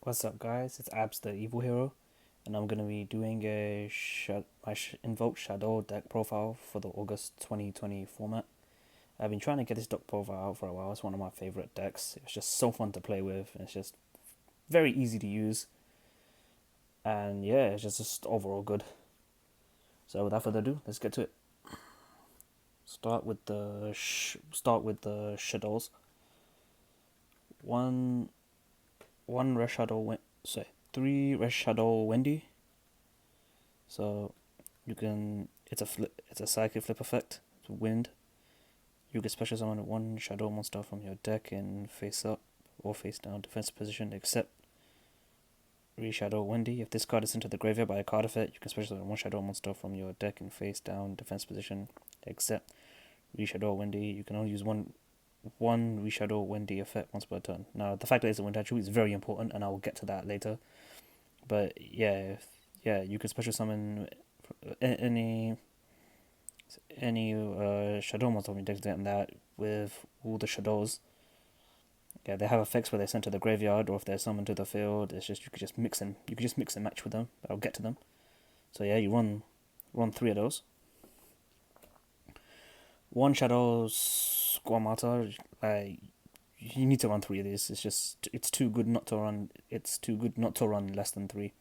What's up, guys? It's Abs, the evil hero, and I'm gonna be doing a invoked Shadow deck profile for the August 2020 format. I've been trying to get this deck profile out for a while. It's one of my favorite decks. It's just so fun to play with. It's just very easy to use, and yeah, it's just overall good. So without further ado, let's get to it. Start with the Shadows. One one red shadow sorry, three red shadow Wendy. So you can it's a psychic flip effect. It's wind. You can special summon one shadow monster from your deck in face up or face down defense position except Reshadow Wendy. If this card is into the graveyard by a card effect, you can special summon one shadow monster from your deck in face down defense position except Reshadow Wendy. You can only use one Reshadow Wendy effect once per turn. Now the fact that it's a wind attribute is very important, and I will get to that later. But yeah, you can special summon any shadow monster from your deck and that with all the shadows. Yeah, they have effects where they're sent to the graveyard or if they're summoned to the field. It's just you could just mix them. You could just mix and match with them. But I'll get to them. So yeah, you run three of those. One shadow squamata. Like you need to run three of these. It's too good not to run. It's too good not to run less than three.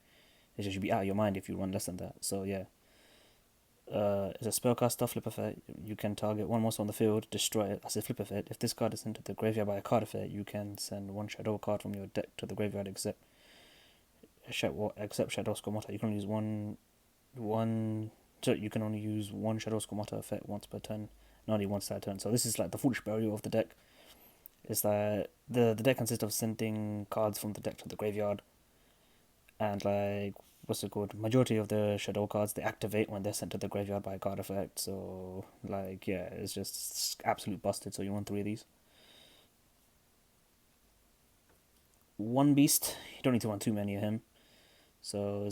It just should be out of your mind if you run less than that. So yeah. It's a spellcaster flip effect. You can target one monster on the field, destroy it as a flip effect. If this card is sent to the graveyard by a card effect, you can send one shadow card from your deck to the graveyard except Shadow Squamata. You can only use so you can only use one Shadow Squamata effect once per turn, not only once per turn. So this is like the foolish burial of the deck. It's that the deck consists of sending cards from the deck to the graveyard, and like what's it called? Majority of the shadow cards they activate when they're sent to the graveyard by a card effect. So like yeah, it's just absolute busted. So you want three of these. One beast. You don't need to run too many of him. So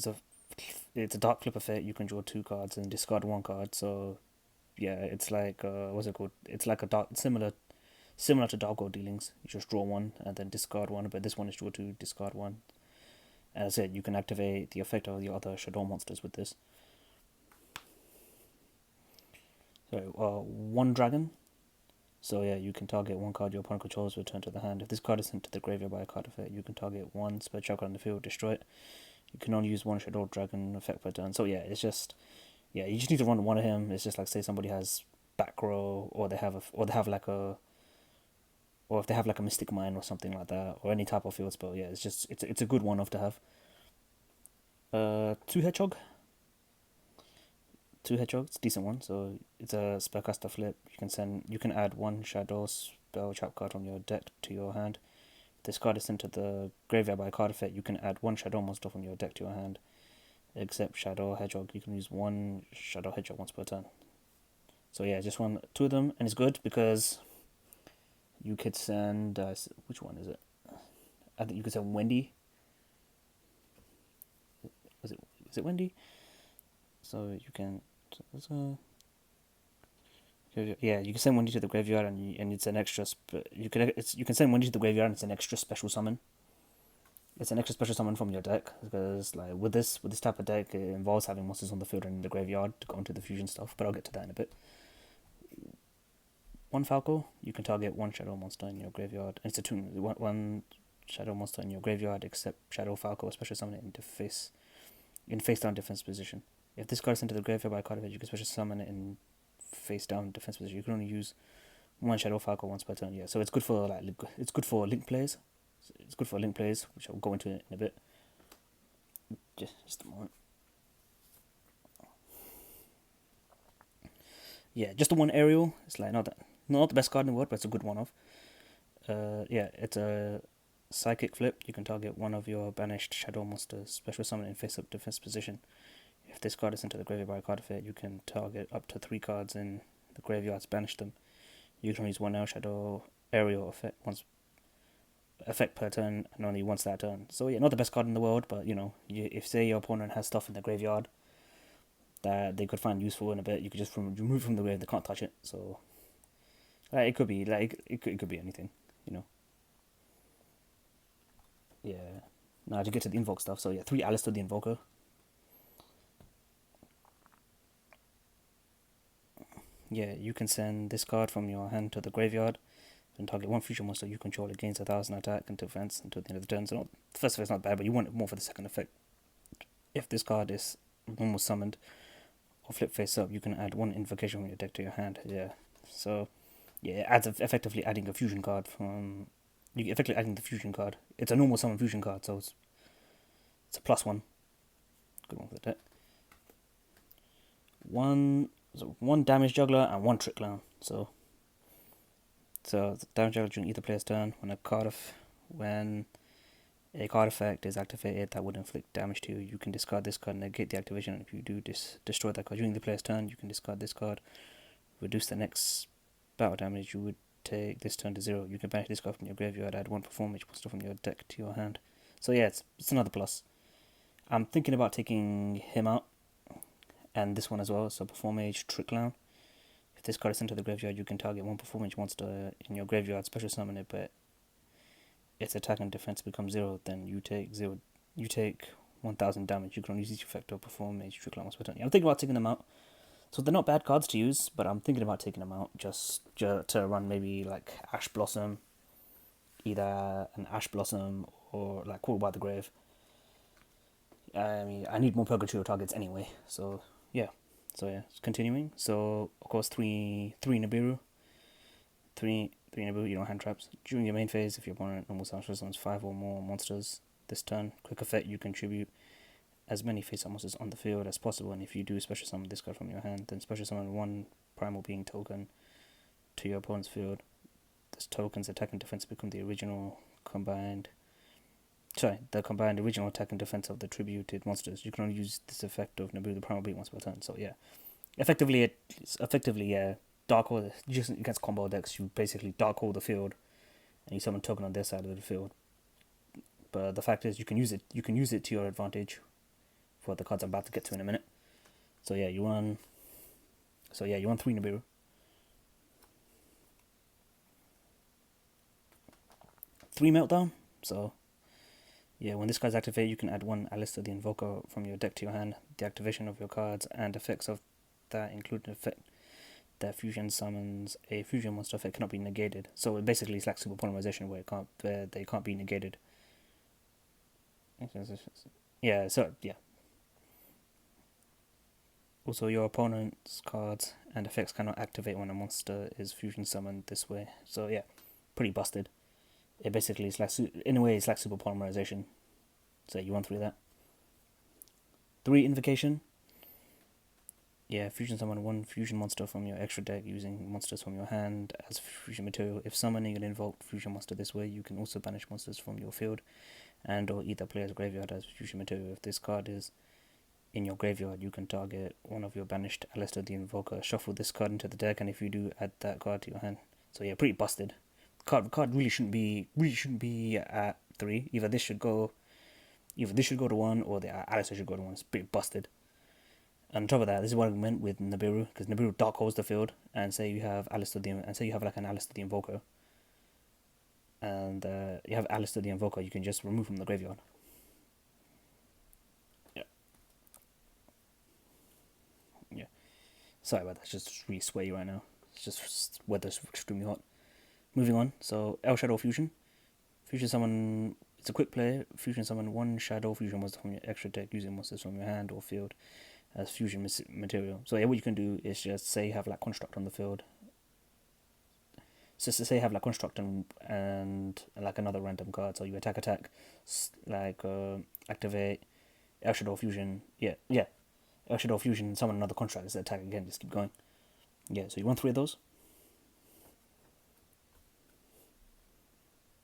it's a dark flip effect. You can draw two cards and discard one card. So yeah, it's like what's it called? It's like a dark similar to Dark Gold Dealings. You just draw one and then discard one, but this one is draw two, discard one. As I said, you can activate the effect of the other shadow monsters with this. So one dragon. So yeah, you can target one card your opponent controls, return to the hand. If this card is sent to the graveyard by a card effect, you can target one special card on the field, destroy it. You can only use one shadow dragon effect per turn. So yeah, you just need to run one of him. It's just like say somebody has back row, or they have like a, or if they have like a mystic mine or something like that, or any type of field spell. Yeah, it's a good one off to have. Two hedgehog. Two hedgehogs, decent one. So it's a spellcaster flip. You can add one shadow spell trap card from your deck to your hand. If this card is sent to the graveyard by a card effect, you can add one shadow monster from your deck to your hand. Except Shadow Hedgehog, you can use one Shadow Hedgehog once per turn. So yeah, just two of them, and it's good because you could send which one is it? I think you could send Wendy. Is it Wendy? So you can yeah, you can send Wendy to the graveyard, and it's an extra. You can send Wendy to the graveyard, and it's an extra special summon. It's an extra special summon from your deck because, like, with this type of deck, it involves having monsters on the field and in the graveyard to go into the fusion stuff. But I'll get to that in a bit. One Falco, you can target one shadow monster in your graveyard. And it's a one shadow monster in your graveyard except Shadow Falco, special summon it in face down defense position. If this card is sent to the graveyard by a card effect, you can special summon it in face down defense position. You can only use one Shadow Falco once per turn. Yeah, so it's good for link plays. It's good for link plays, which I'll go into in a bit. Just a moment. Yeah, just the one aerial. It's like not the best card in the world, but it's a good one off. Yeah, it's a psychic flip. You can target one of your banished shadow monsters, special summon in face up defense position. If this card is sent to the graveyard by a card effect, you can target up to 3 cards in the graveyard, banish them. You can use one shadow aerial effect per turn, and only once that turn. So yeah, not the best card in the world, but if say your opponent has stuff in the graveyard that they could find useful in a bit, you could just remove from the grave. They can't touch it. So it could be it could be anything, Yeah. Now to get to the invoke stuff, so yeah, 3 Alistair the Invoker. Yeah, you can send this card from your hand to the graveyard and target one fusion monster you control. It gains 1,000 attack and defense until the end of the turn. So the first effect's not bad, but you want it more for the second effect. If this card is normal summoned or flip face up, you can add 1 invocation from your deck to your hand. Yeah, so yeah, it adds effectively adding a fusion card from. You effectively adding the fusion card. It's a normal summon fusion card, so it's a +1. Good one for the deck. One damage juggler and 1 trick clown. So the damage juggler during either player's turn when a card effect is activated that would inflict damage to you. You can discard this card and negate the activation. And if you do destroy that card during the player's turn, you can discard this card, reduce the next battle damage you would take this turn to 0. You can banish this card from your graveyard, add 1 performance monster from your deck to your hand. So yeah, it's another plus. I'm thinking about taking him out, and this one as well. So Performage Trick Clown. If this card is sent to the graveyard, you can target 1 performance monster in your graveyard, special summon it, but its attack and defense becomes 0. Then you take 0. You take 1,000 damage. You can only use each effect of Performage Trick Clown once per turn. I'm thinking about taking them out. So they're not bad cards to use, but I'm thinking about taking them out just to run maybe like Ash Blossom, either an Ash Blossom or like Call by the Grave. I mean, I need more Purgatory targets anyway, so yeah. Continuing. So of course, three Nibiru, three Nibiru. You don't hand traps during your main phase. If your opponent normal summons 5 or more monsters this turn, quick effect, you contribute as many face-up monsters on the field as possible, and if you do special summon this card from your hand, then special summon 1 primal being token to your opponent's field. This token's attack and defense become the combined original attack and defense of the tributed monsters. You can only use this effect of Nibiru the primal being once per turn. So yeah, effectively dark hole just against combo decks. You basically dark hole the field, and you summon token on their side of the field. But the fact is, you can use it to your advantage for the cards I'm about to get to in a minute. So yeah, you won 3 Nibiru. 3 Meltdown. So yeah, when this card's activated, you can add 1 Alistair the Invoker from your deck to your hand. The activation of your cards and effects of that include an effect that fusion summons a fusion monster effect cannot be negated. So basically, it's like super polymerization where they can't be negated. Yeah. So yeah. Also, your opponent's cards and effects cannot activate when a monster is fusion summoned this way. So yeah, pretty busted. It basically is like, in a way, it's like super polymerization. So you want 3 of that. 3 Invocation. Yeah, fusion summon 1 fusion monster from your extra deck using monsters from your hand as fusion material. If summoning an invoked fusion monster this way, you can also banish monsters from your field and or either player's graveyard as fusion material. If this card is in your graveyard, you can target one of your banished Alistair the Invoker. Shuffle this card into the deck, and if you do, add that card to your hand. So yeah, pretty busted. Card really shouldn't be at 3. Either this should go to 1, or the Alistair should go to 1. It's pretty busted. And on top of that, this is what I meant with Nibiru, because Nibiru dark holes the field, and say you have an Alistair the Invoker, and you have Alistair the Invoker, you can just remove from the graveyard. Yeah. Sorry about that. It's just really sweaty right now. It's just weather's extremely hot. Moving on. So El Shadow Fusion. Fusion summon. It's a quick play. Fusion summon 1 Shadow Fusion monster from your extra deck using monsters from your hand or field as fusion material. So yeah, what you can do is just say you have like Construct on the field. So say you have like Construct and like another random card. So you attack, like activate El Shadow Fusion. Yeah. El Shadow Fusion, summon another Construct. It's attack again. Just keep going. Yeah. So you want 3 of those.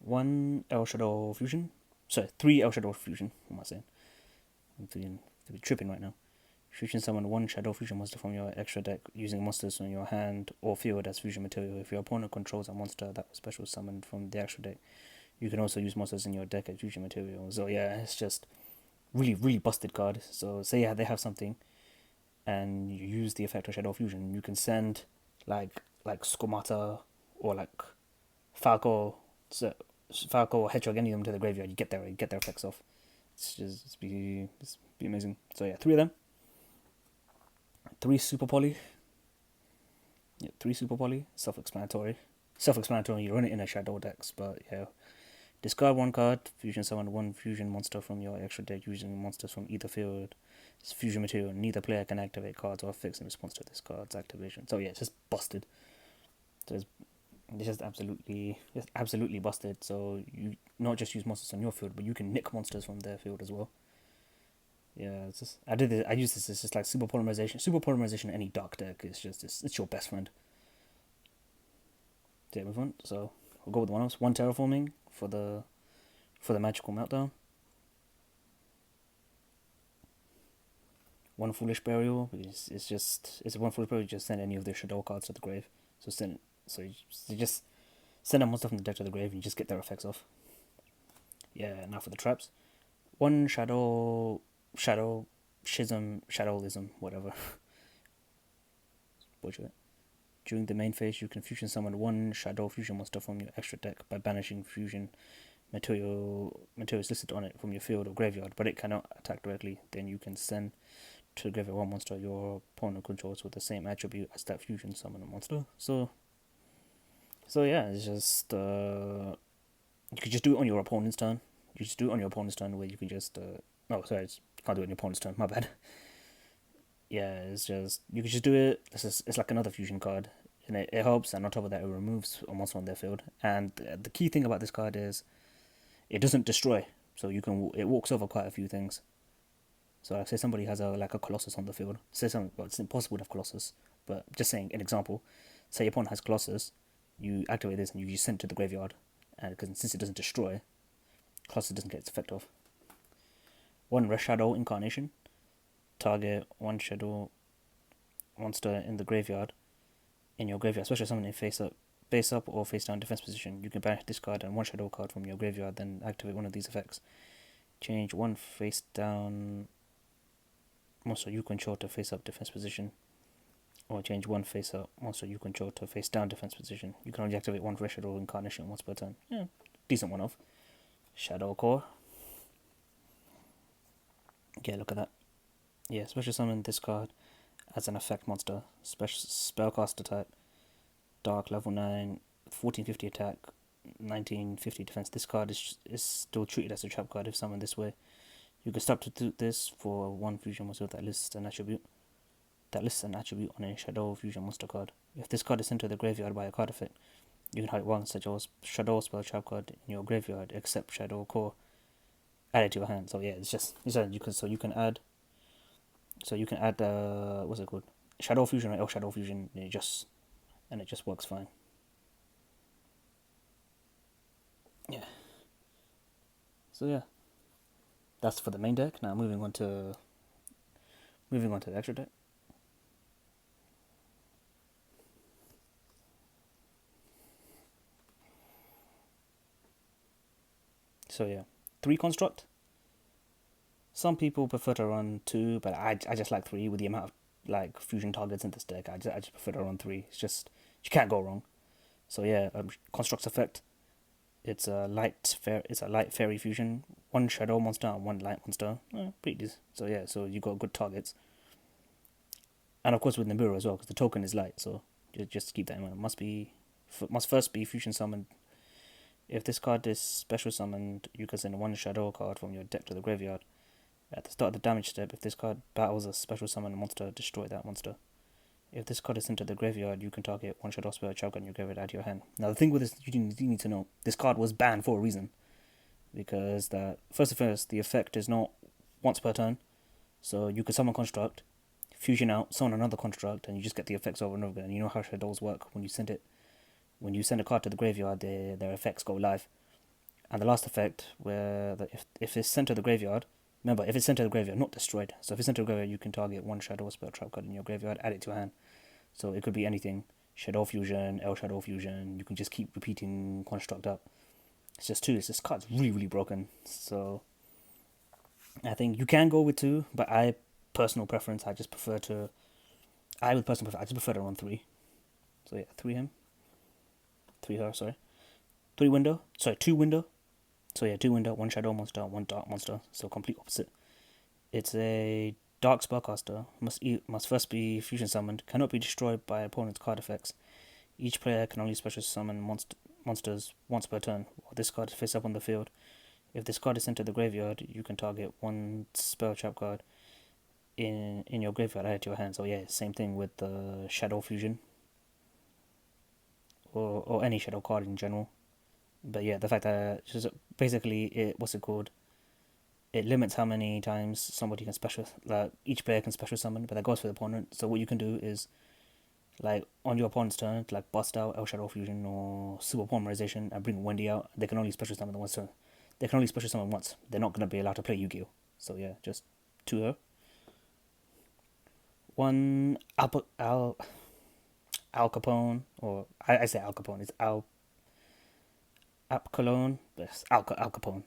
1 El Shadow Fusion. Sorry, 3 El Shadow Fusion. What am I saying? I'm tripping right now. Fusion summon 1 Shadow Fusion monster from your extra deck using monsters from your hand or field as fusion material. If your opponent controls a monster that was special summoned from the extra deck, you can also use monsters in your deck as fusion material. So yeah, it's just really, really busted card. So say they have something, and you use the effect of Shadow Fusion, you can send like Skomata or like Falco or Hedgehog, any of them to the graveyard. You get their effects off. it's be amazing. So yeah, 3 of them. 3 super poly. Yeah, 3 super poly. Self-explanatory. You run it in a shadow decks, but yeah. Discard 1 card, fusion summon 1 fusion monster from your extra deck using monsters from either field. It's fusion material. Neither player can activate cards or effects in response to this card's activation. So yeah, it's just busted. So it's just absolutely busted. So you not just use monsters on your field, but you can nick monsters from their field as well. Yeah, it's just I use this. It's just like super polymerization. Super polymerization in any dark deck is just it's your best friend. Yeah, move on. So we'll go with one else. 1 terraforming for the magical meltdown. 1 foolish burial. It's 1 foolish burial. You just send any of their shadow cards to the grave. So you just send a monster from the deck to the grave and you just get their effects off. Yeah, now for the traps. 1 shadowlism, whatever. Butcher it. During the main phase, you can fusion summon 1 shadow fusion monster from your extra deck by banishing fusion materials listed on it from your field or graveyard, but it cannot attack directly. Then you can send to the graveyard 1 monster your opponent controls with the same attribute as that fusion summon monster. So yeah, it's just you could just do it on your opponent's turn. You just do it on your opponent's turn where you can just can't do it on your opponent's turn. My bad. Yeah, it's just you can just do it. It's like another fusion card, and it helps. And on top of that, it removes a monster on their field. And the key thing about this card is it doesn't destroy, so it walks over quite a few things. So like say somebody has a Colossus on the field. Well, it's impossible to have Colossus, but just saying an example. Say your opponent has Colossus, you activate this and you just send it to the graveyard, and since it doesn't destroy, Colossus doesn't get its effect off. 1 Red Shadow Incarnation. Target 1 shadow monster in the graveyard. In your graveyard, special summon it face up or face down defense position. You can banish this card and 1 shadow card from your graveyard, then activate one of these effects. Change 1 face down monster you control to face up defense position, or change 1 face up monster you control to face down defense position. You can only activate 1 Red Shadow Incarnation once per turn. Yeah, decent one off. Shadow Core. Yeah, look at that. Yeah, special summon this card as an effect monster. Special spellcaster type. Dark level 9, 1450 attack, 1950 defense. This card is still treated as a trap card if summoned this way. You can substitute this for 1 fusion monster that lists an attribute on a shadow fusion monster card. If this card is sent to the graveyard by a card effect, you can hide 1 such as shadow spell trap card in your graveyard except Shadow Core. Add it to your hand. So yeah, you can add what's it called? Shadow Fusion or El Shadow Fusion, and it just works fine. Yeah. So yeah, that's for the main deck. Now moving on to the extra deck. So yeah, 3 construct. Some people prefer to run 2, but I just like 3 with the amount of fusion targets in this deck. I just prefer to run 3. It's just you can't go wrong. So yeah, construct's effect. It's a light fairy fusion. 1 shadow monster and 1 light monster. Pretty decent. So yeah, so you got good targets. And of course with Nibiru as well, because the token is light. So just keep that in mind. Must first be fusion summoned. If this card is special summoned, you can send 1 shadow card from your deck to the graveyard. At the start of the damage step, if this card battles a special summon monster, destroy that monster. If this card is sent to the graveyard, you can target 1 shadow spell trap card and you give it out of your hand. Now the thing with this, you need to know, this card was banned for a reason. Because first, the effect is not once per turn. So you can summon construct, fusion out, summon another construct, and you just get the effects over and over again. You know how shadows work when you send a card to the graveyard, their effects go live. And the last effect, where if it's sent to the graveyard, remember, if it's sent to the graveyard, not destroyed. So if it's sent to the graveyard, you can target 1 shadow spell trap card in your graveyard, add it to your hand. So it could be anything. Shadow Fusion, El Shadow Fusion. You can just keep repeating construct up. It's just 2. This card's really, really broken. So I think you can go with 2, but personal preference, I just prefer to run 3. So yeah, 3 him. 3 her, sorry. 2 window. So yeah, 2 Winder, 1 Shadow monster, 1 Dark monster. So complete opposite. It's a Dark Spellcaster. Must first be fusion summoned. Cannot be destroyed by opponent's card effects. Each player can only special summon monsters once per turn, while this card is face up on the field. If this card is sent to the graveyard, you can target one spell trap card in your graveyard added to your hand. So yeah, same thing with the Shadow Fusion or any Shadow card in general. But yeah, the fact that just basically it limits how many times somebody can special, like each player can special summon, but that goes for the opponent. So what you can do is, like on your opponent's turn, like bust out El Shadow Fusion or Super Polymerization and bring Wendy out. They can only special summon once. They can only special summon once. They're not gonna be allowed to play Yu-Gi-Oh. So yeah, just 2 one Al Capone, or I say Al Capone. It's Cologne, but it's Al Capone.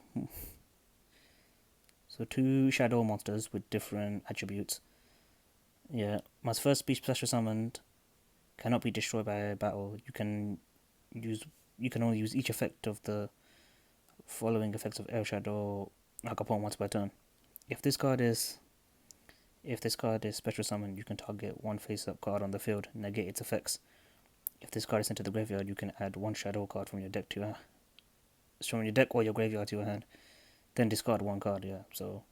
So 2 shadow monsters with different attributes. Yeah, must first be special summoned. Cannot be destroyed by battle. You can only use each effect of the following effects of El Shadow Al Capone once per turn. If this card is special summoned, you can target one face-up card on the field, negate its effects. If this card is sent to the graveyard, you can add 1 shadow card from your deck or your graveyard to your hand. Then discard 1 card. Yeah, so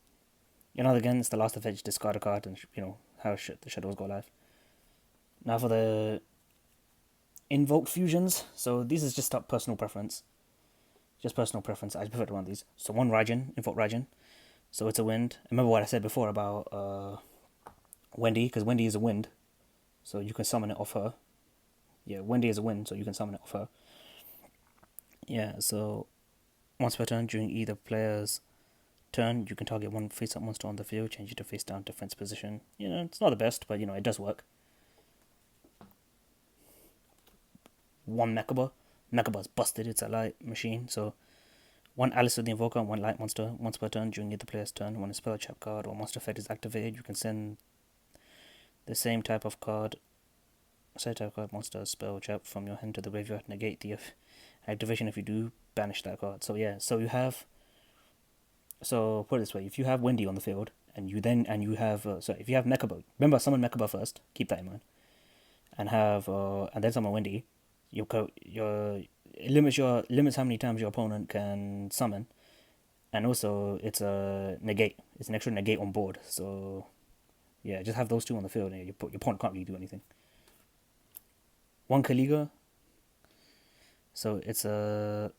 again, it's the last of edge. Discard a card, and how the shadows go live. Now for the invoked fusions. So these is just personal preference. Just personal preference. I prefer to run these. So 1 Raijin, invoke Raijin. So it's a wind. Remember what I said before about Wendy, because Wendy is a wind, so you can summon it off her. Yeah, Wendy is a wind, so you can summon it off her. Yeah, so once per turn during either player's turn, you can target one face-up monster on the field, change it to face-down defense position. It's not the best, but it does work. 1 Mechaba. Mechaba's busted. It's a light machine, so 1 Alistair the Invoker and 1 light monster. Once per turn during either player's turn, when a spell trap card or monster effect is activated, you can send the same type of card monster spell trap from your hand to the graveyard. Negate the activation. If you do, banish that card. So yeah, so put it this way: if you have Wendy on the field and you have if you have Mechaba, remember summon Mechaba first. Keep that in mind, and then summon Wendy. It limits how many times your opponent can summon, and also it's a negate. It's an extra negate on board. So yeah, just have those 2 on the field, and your opponent can't really do anything. 1 Kaliga. So it's a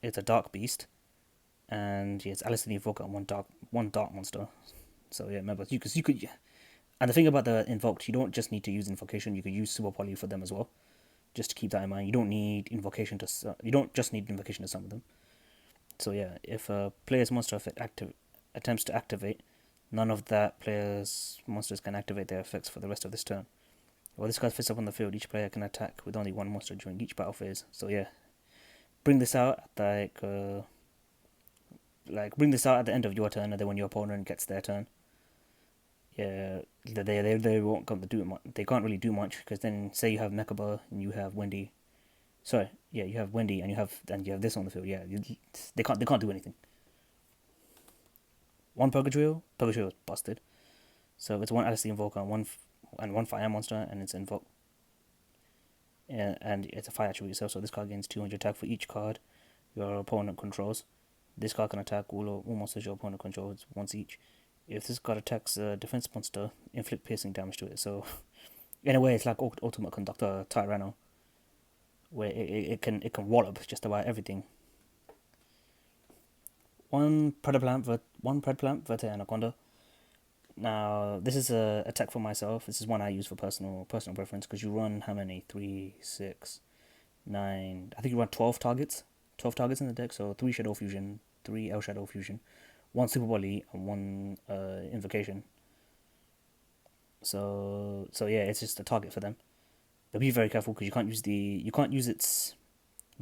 dark beast, and yeah, it's Alistair the Invoker and one dark monster. So yeah, remember you could. And the thing about the invoked, you don't just need to use invocation. You could use super poly for them as well. Just to keep that in mind, you don't just need invocation to summon them. So yeah, if a player's monster effect attempts to activate, none of that player's monsters can activate their effects for the rest of this turn. While this card fits up on the field, each player can attack with only 1 monster during each battle phase. So yeah, bring this out at bring this out at the end of your turn, and then when your opponent gets their turn, yeah, they won't come to do much. They can't really do much, because then say you have Mechaba and you have Wendy. Sorry, yeah, you have Wendy and you have this on the field. Yeah, they can't do anything. 1 Purgatrio is busted. So it's 1 Alistair Invoker and one fire monster, and it's invoked. And it's a fire attribute itself, so this card gains 200 attack for each card your opponent controls. This card can attack all monsters your opponent controls once each. If this card attacks a defense monster, inflict piercing damage to it. So in a way, it's like Ultimate Conductor Tyranno, where it can wallop just about everything. 1 Predaplant, Verte Anaconda. Now, this is a attack for myself. This is one I use for personal preference, because you run how many? 3, 6, 9. I think you run 12 targets. 12 targets in the deck, so 3 Shadow Fusion, 3 El Shadow Fusion, 1 Super Volley, and 1 Invocation. So yeah, it's just a target for them. But be very careful, because you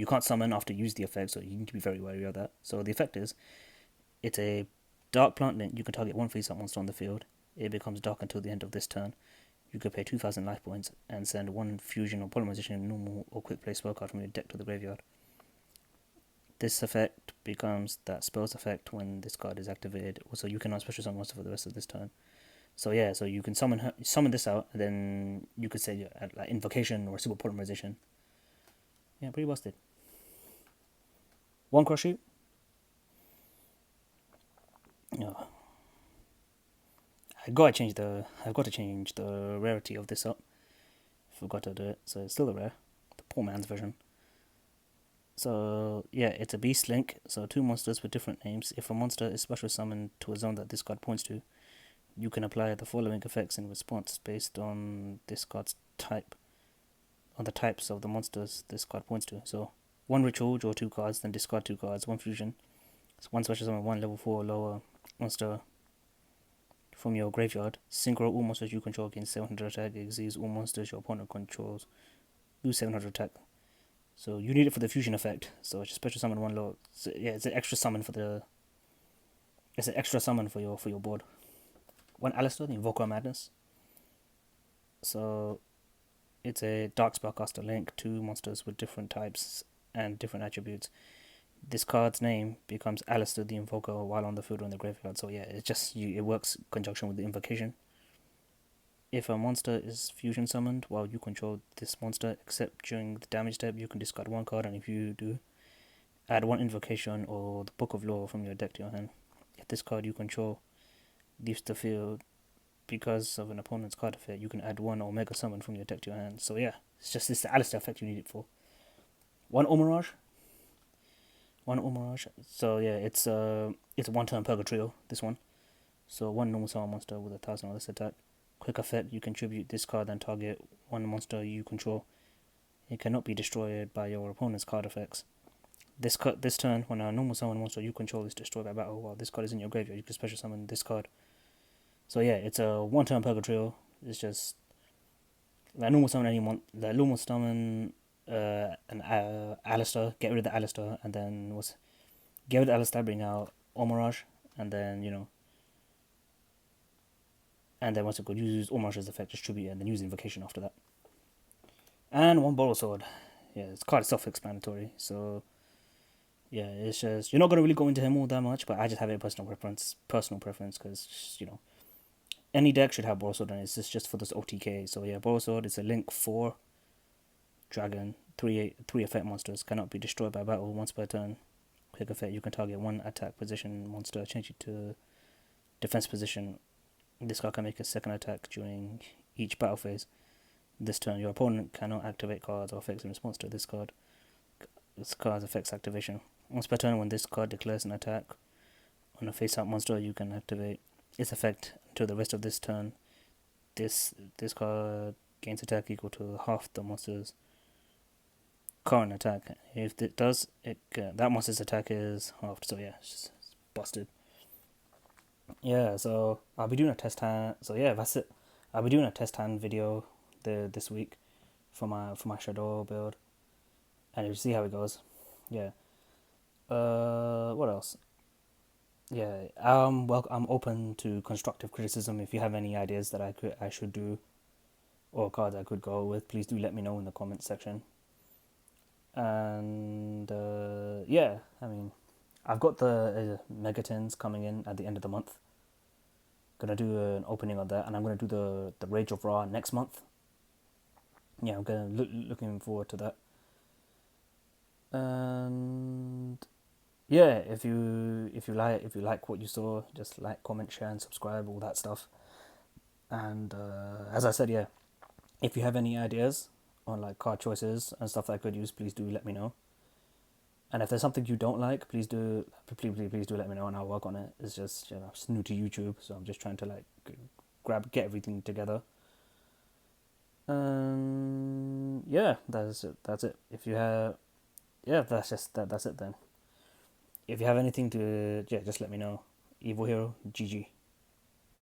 can't summon after you use the effect, so you need to be very wary of that. So the effect is, it's a Dark Plant Link. You can target 1 face-up monster on the field. It becomes dark until the end of this turn. You can pay 2,000 life points and send 1 fusion or polymerization normal or quick play spell card from your deck to the graveyard. This effect becomes that spell's effect when this card is activated. Also, you cannot special summon monster for the rest of this turn. So yeah, so you can summon this out, and then you could say like invocation or super polymerization. Yeah, pretty busted. One cross shoot. Oh, I've got to change the rarity of this up. Forgot to do it, so it's still a rare, the poor man's version. So yeah, it's a beast link. So 2 monsters with different names. If a monster is special summoned to a zone that this card points to, you can apply the following effects in response based on this card's type, on the types of the monsters this card points to. So 1 ritual, draw 2 cards, then discard 2 cards. 1 fusion, so 1 special summon 1 level 4 or lower monster from your graveyard. Synchro all monsters you control gain 700 attack. Exceeds all monsters your opponent controls lose 700 attack. So you need it for the fusion effect. So it's just special summon 1 low. So yeah, it's an extra summon for the. It's an extra summon for your board. 1 Alistair, the Invoker of Madness. So it's a Dark Spellcaster link. 2 monsters with different types and different attributes. This card's name becomes Alistair the Invoker while on the field or in the graveyard. So yeah, it works in conjunction with the invocation. If a monster is fusion summoned while you control this monster, except during the damage step, you can discard 1 card, and if you do, add 1 invocation or the Book of Lore from your deck to your hand. If this card you control leaves the field because of an opponent's card effect, you can add 1 Omega Summon from your deck to your hand. So yeah, it's the Alistair effect you need it for. 1 Omirage. 1 Omirage. So yeah, it's a 1-turn Purgatrio, this one. So 1 normal summon monster with 1000 or less attack. Quick effect, you contribute this card and target 1 monster you control. It cannot be destroyed by your opponent's card effects. This turn, when a normal summon monster you control is destroyed by battle while this card is in your graveyard, you can special summon this card. So yeah, it's a 1-turn Purgatrio. It's just like normal summon an Alistair, get rid of the Alistair, and then get rid of the Alistair, bring out Omirage, and then and then once it could use Omirage's effect, distribute, and then use invocation after that. And 1 Borrow Sword. Yeah, it's quite self-explanatory. So yeah, it's just, you're not gonna really go into him all that much, but I just have a personal preference because any deck should have Borrow Sword, and it's just for this OTK. So yeah, Borrow Sword is a link 4 dragon, 3 effect monsters, cannot be destroyed by battle once per turn. Quick effect, you can target 1 attack position monster, change it to defense position. This card can make a 2nd attack during each battle phase. This turn, your opponent cannot activate cards or effects in response to this card. This card's effects activation. Once per turn, when this card declares an attack on a face-up monster, you can activate its effect until the rest of this turn. This card gains attack equal to half the monster's current attack. If it does, that monster's attack is halved. So yeah, it's busted. Yeah, so I'll be doing a test hand. So yeah, that's it. I'll be doing a test hand video this week for my Shadow build, and you'll see how it goes. Yeah. What else? Yeah. I'm open to constructive criticism. If you have any ideas that I should do, or cards I could go with, please do let me know in the comments section. And yeah, I mean, I've got the Megatons coming in at the end of the month. Gonna do an opening of that, and I'm gonna do the Rage of Ra next month. Yeah, I'm looking forward to that. And yeah, if you like what you saw, just like, comment, share, and subscribe, all that stuff. And as I said, yeah, if you have any ideas on like card choices and stuff that I could use, please do let me know. And if there's something you don't like, please do let me know, and I'll work on it. It's just it's new to YouTube, so I'm just trying to like get everything together. Yeah, that's it. If you have, that's it then. If you have anything to, just let me know. Evil Hero, GG.